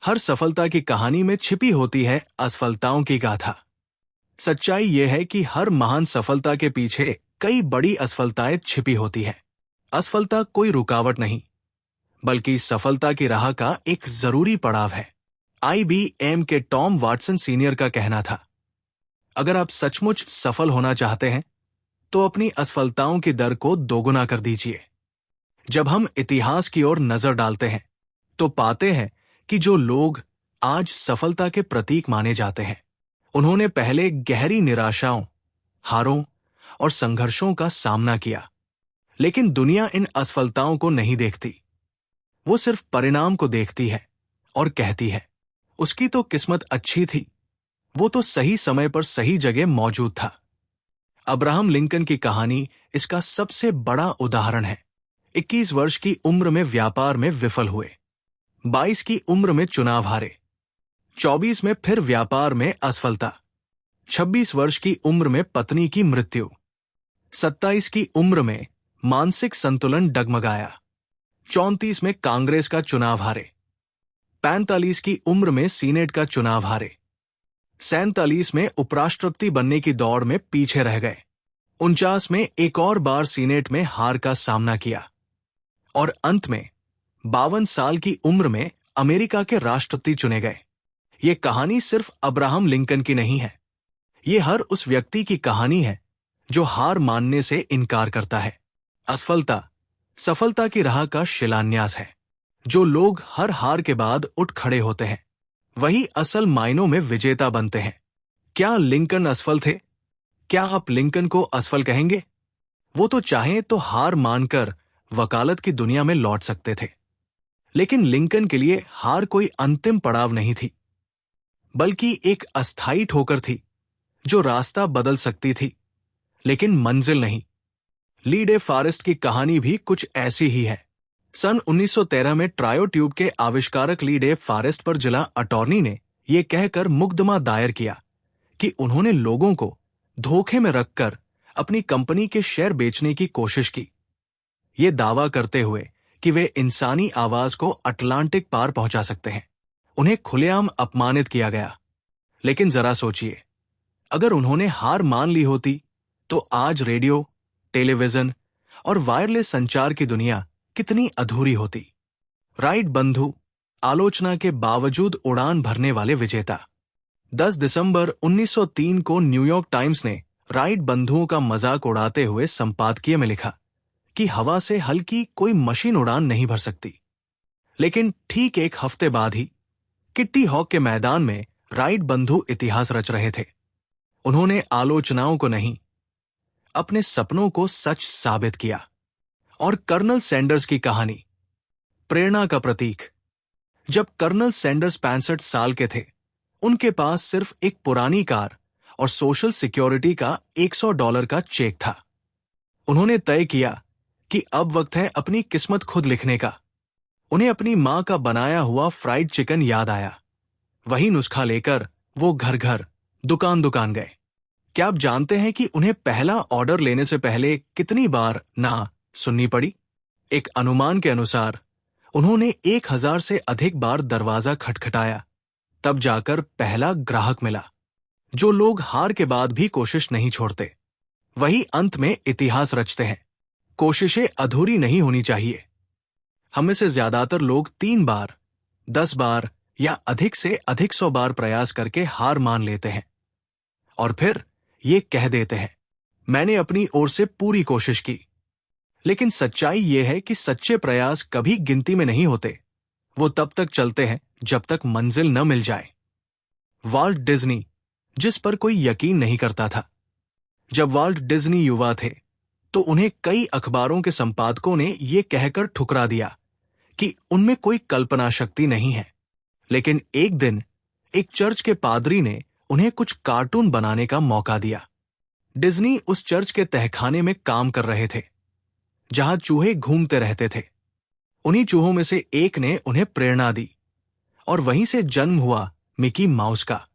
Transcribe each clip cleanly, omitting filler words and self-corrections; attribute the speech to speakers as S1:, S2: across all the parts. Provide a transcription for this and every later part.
S1: हर सफलता की कहानी में छिपी होती है असफलताओं की गाथा। सच्चाई यह है कि हर महान सफलता के पीछे कई बड़ी असफलताएं छिपी होती हैं। असफलता कोई रुकावट नहीं, बल्कि सफलता की राह का एक जरूरी पड़ाव है। IBM के टॉम वाटसन सीनियर का कहना था, अगर आप सचमुच सफल होना चाहते हैं तो अपनी असफलताओं की दर को दोगुना कर दीजिए। जब हम इतिहास की ओर नजर डालते हैं तो पाते हैं कि जो लोग आज सफलता के प्रतीक माने जाते हैं, उन्होंने पहले गहरी निराशाओं, हारों और संघर्षों का सामना किया। लेकिन दुनिया इन असफलताओं को नहीं देखती। वो सिर्फ परिणाम को देखती है और कहती है, उसकी तो किस्मत अच्छी थी, वो तो सही समय पर सही जगह मौजूद था। अब्राहम लिंकन की कहानी इसका सबसे बड़ा उदाहरण है। 21 वर्ष की उम्र में व्यापार में विफल हुए, 22 की उम्र में चुनाव हारे, 24 में फिर व्यापार में असफलता, 26 वर्ष की उम्र में पत्नी की मृत्यु, 27 की उम्र में मानसिक संतुलन डगमगाया, 34 में कांग्रेस का चुनाव हारे, 45 की उम्र में सीनेट का चुनाव हारे, 47 में उपराष्ट्रपति बनने की दौड़ में पीछे रह गए, 49 में एक और बार सीनेट में हार का सामना किया और अंत में 52 साल की उम्र में अमेरिका के राष्ट्रपति चुने गए। ये कहानी सिर्फ अब्राहम लिंकन की नहीं है, ये हर उस व्यक्ति की कहानी है जो हार मानने से इनकार करता है। असफलता सफलता की राह का शिलान्यास है। जो लोग हर हार के बाद उठ खड़े होते हैं, वही असल मायनों में विजेता बनते हैं। क्या लिंकन असफल थे? क्या आप लिंकन को असफल कहेंगे? वो तो चाहें तो हार मानकर वकालत की दुनिया में लौट सकते थे। लेकिन लिंकन के लिए हार कोई अंतिम पड़ाव नहीं थी, बल्कि एक अस्थायी ठोकर थी जो रास्ता बदल सकती थी, लेकिन मंजिल नहीं। ली डे फॉरेस्ट की कहानी भी कुछ ऐसी ही है। सन 1913 में ट्रायोट्यूब के आविष्कारक ली डे फॉरेस्ट पर जिला अटॉर्नी ने यह कहकर मुकदमा दायर किया कि उन्होंने लोगों को धोखे में रखकर अपनी कंपनी के शेयर बेचने की कोशिश की, ये दावा करते हुए कि वे इंसानी आवाज को अटलांटिक पार पहुंचा सकते हैं। उन्हें खुलेआम अपमानित किया गया। लेकिन जरा सोचिए, अगर उन्होंने हार मान ली होती तो आज रेडियो, टेलीविजन और वायरलेस संचार की दुनिया कितनी अधूरी होती। राइट बंधु, आलोचना के बावजूद उड़ान भरने वाले विजेता। 10 दिसंबर 1903 को न्यूयॉर्क टाइम्स ने राइट बंधुओं का मजाक उड़ाते हुए संपादकीय में लिखा कि हवा से हल्की कोई मशीन उड़ान नहीं भर सकती। लेकिन ठीक एक हफ्ते बाद ही किट्टी हॉक के मैदान में राइट बंधु इतिहास रच रहे थे। उन्होंने आलोचनाओं को नहीं, अपने सपनों को सच साबित किया। और कर्नल सैंडर्स की कहानी, प्रेरणा का प्रतीक। जब कर्नल सैंडर्स 65 साल के थे, उनके पास सिर्फ एक पुरानी कार और सोशल सिक्योरिटी का $100 का चेक था। उन्होंने तय किया कि अब वक्त है अपनी किस्मत खुद लिखने का। उन्हें अपनी मां का बनाया हुआ फ्राइड चिकन याद आया। वही नुस्खा लेकर वो घर घर, दुकान दुकान गए। क्या आप जानते हैं कि उन्हें पहला ऑर्डर लेने से पहले कितनी बार ना सुननी पड़ी? एक अनुमान के अनुसार उन्होंने 1000 से अधिक बार दरवाजा खटखटाया, तब जाकर पहला ग्राहक मिला। जो लोग हार के बाद भी कोशिश नहीं छोड़ते, वही अंत में इतिहास रचते हैं। कोशिशें अधूरी नहीं होनी चाहिए। हम में से ज्यादातर लोग 3 बार, 10 बार या अधिक से अधिक 100 बार प्रयास करके हार मान लेते हैं और फिर ये कह देते हैं, मैंने अपनी ओर से पूरी कोशिश की। लेकिन सच्चाई यह है कि सच्चे प्रयास कभी गिनती में नहीं होते। वो तब तक चलते हैं जब तक मंजिल न मिल जाए। वाल्ट डिज्नी, जिस पर कोई यकीन नहीं करता था। जब वाल्ट डिज्नी युवा थे तो उन्हें कई अखबारों के संपादकों ने यह कहकर ठुकरा दिया कि उनमें कोई कल्पना शक्ति नहीं है। लेकिन एक दिन एक चर्च के पादरी ने उन्हें कुछ कार्टून बनाने का मौका दिया। डिज्नी उस चर्च के तहखाने में काम कर रहे थे जहां चूहे घूमते रहते थे। उन्हीं चूहों में से एक ने उन्हें प्रेरणा दी और वहीं से जन्म हुआ मिकी माउस का,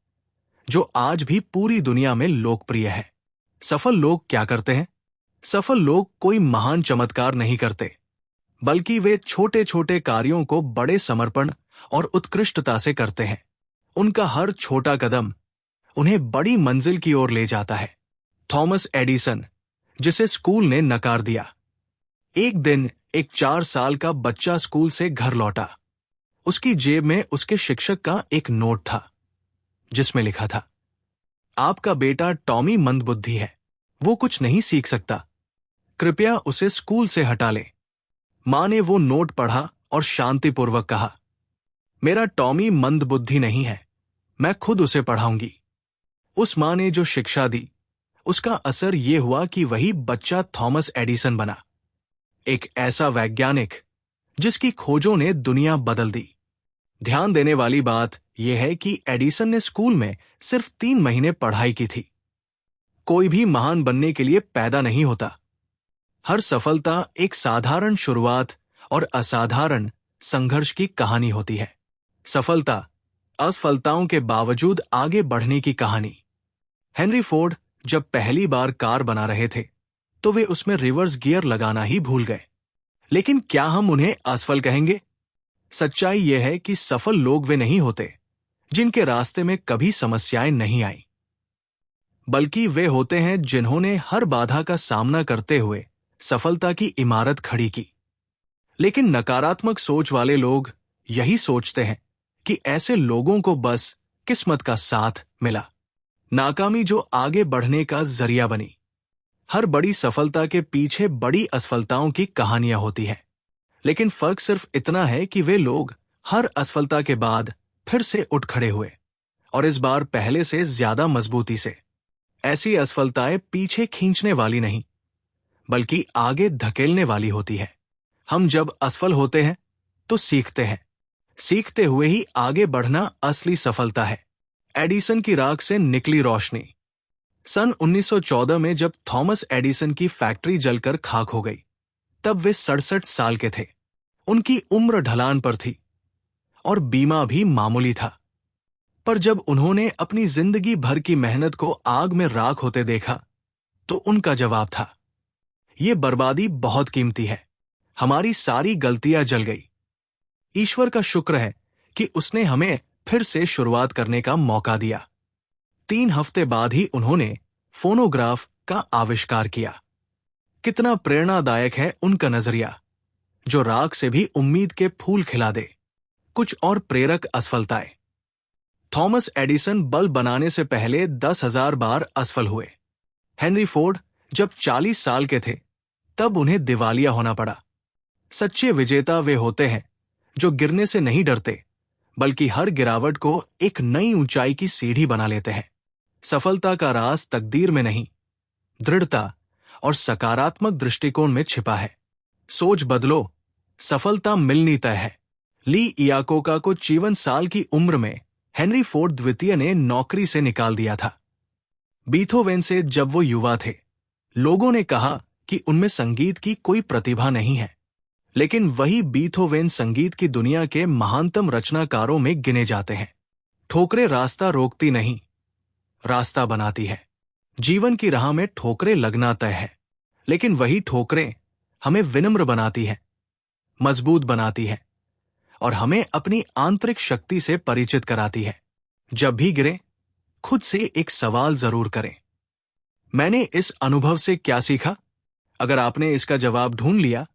S1: जो आज भी पूरी दुनिया में लोकप्रिय है। सफल लोग क्या करते हैं? सफल लोग कोई महान चमत्कार नहीं करते, बल्कि वे छोटे छोटे कार्यों को बड़े समर्पण और उत्कृष्टता से करते हैं। उनका हर छोटा कदम उन्हें बड़ी मंजिल की ओर ले जाता है। थॉमस एडिसन, जिसे स्कूल ने नकार दिया। एक दिन एक 4 साल का बच्चा स्कूल से घर लौटा। उसकी जेब में उसके शिक्षक का एक नोट था, जिसमें लिखा था, आपका बेटा टॉमी मंदबुद्धि है, वो कुछ नहीं सीख सकता, कृपया उसे स्कूल से हटा लें। मां ने वो नोट पढ़ा और शांतिपूर्वक कहा, मेरा टॉमी मंदबुद्धि नहीं है, मैं खुद उसे पढ़ाऊंगी। उस मां ने जो शिक्षा दी, उसका असर ये हुआ कि वही बच्चा थॉमस एडिसन बना, एक ऐसा वैज्ञानिक जिसकी खोजों ने दुनिया बदल दी। ध्यान देने वाली बात यह है कि एडिसन ने स्कूल में सिर्फ 3 महीने पढ़ाई की थी। कोई भी महान बनने के लिए पैदा नहीं होता। हर सफलता एक साधारण शुरुआत और असाधारण संघर्ष की कहानी होती है। सफलता असफलताओं के बावजूद आगे बढ़ने की कहानी। हेनरी फोर्ड जब पहली बार कार बना रहे थे, तो वे उसमें रिवर्स गियर लगाना ही भूल गए। लेकिन क्या हम उन्हें असफल कहेंगे? सच्चाई यह है कि सफल लोग वे नहीं होते जिनके रास्ते में कभी समस्याएं नहीं आई, बल्कि वे होते हैं जिन्होंने हर बाधा का सामना करते हुए सफलता की इमारत खड़ी की। लेकिन नकारात्मक सोच वाले लोग यही सोचते हैं कि ऐसे लोगों को बस किस्मत का साथ मिला, नाकामी जो आगे बढ़ने का जरिया बनी। हर बड़ी सफलता के पीछे बड़ी असफलताओं की कहानियां होती हैं, लेकिन फर्क सिर्फ इतना है कि वे लोग हर असफलता के बाद फिर से उठ खड़े हुए, और इस बार पहले से ज्यादा मजबूती से। ऐसी असफलताएं पीछे खींचने वाली नहीं, बल्कि आगे धकेलने वाली होती है। हम जब असफल होते हैं तो सीखते हैं, सीखते हुए ही आगे बढ़ना असली सफलता है। एडिसन की राख से निकली रोशनी। सन 1914 में जब थॉमस एडिसन की फैक्ट्री जलकर खाक हो गई, तब वे 67 साल के थे। उनकी उम्र ढलान पर थी और बीमा भी मामूली था। पर जब उन्होंने अपनी जिंदगी भर की मेहनत को आग में राख होते देखा, तो उनका जवाब था, ये बर्बादी बहुत कीमती है, हमारी सारी गलतियां जल गई। ईश्वर का शुक्र है कि उसने हमें फिर से शुरुआत करने का मौका दिया। 3 हफ्ते बाद ही उन्होंने फोनोग्राफ का आविष्कार किया। कितना प्रेरणादायक है उनका नजरिया, जो राख से भी उम्मीद के फूल खिला दे। कुछ और प्रेरक असफलताएं। थॉमस एडिसन बल्ब बनाने से पहले 10,000 बार असफल हुए। हेनरी फोर्ड जब 40 साल के थे, तब उन्हें दिवालिया होना पड़ा। सच्चे विजेता वे होते हैं जो गिरने से नहीं डरते, बल्कि हर गिरावट को एक नई ऊंचाई की सीढ़ी बना लेते हैं। सफलता का राज तकदीर में नहीं, दृढ़ता और सकारात्मक दृष्टिकोण में छिपा है। सोच बदलो, सफलता मिलनी तय है। ली इयाकोका को 54 साल की उम्र में हेनरी फोर्ड द्वितीय ने नौकरी से निकाल दिया था। बीथोवेन से जब वो युवा थे, लोगों ने कहा कि उनमें संगीत की कोई प्रतिभा नहीं है, लेकिन वही बीथोवेन संगीत की दुनिया के महानतम रचनाकारों में गिने जाते हैं। ठोकरें रास्ता रोकती नहीं, रास्ता बनाती है। जीवन की राह में ठोकरें लगना तय है, लेकिन वही ठोकरें हमें विनम्र बनाती है, मजबूत बनाती है और हमें अपनी आंतरिक शक्ति से परिचित कराती है। जब भी गिरें, खुद से एक सवाल जरूर करें, मैंने इस अनुभव से क्या सीखा? अगर आपने इसका जवाब ढूंढ लिया,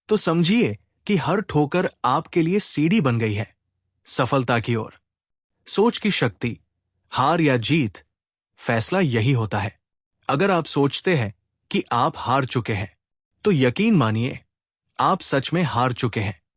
S1: तो समझिए कि हर ठोकर आपके लिए सीढ़ी बन गई है सफलता की ओर। सोच की शक्ति, हार या जीत, फैसला यही होता है। अगर आप सोचते हैं कि आप हार चुके हैं, तो यकीन मानिए आप सच में हार चुके हैं।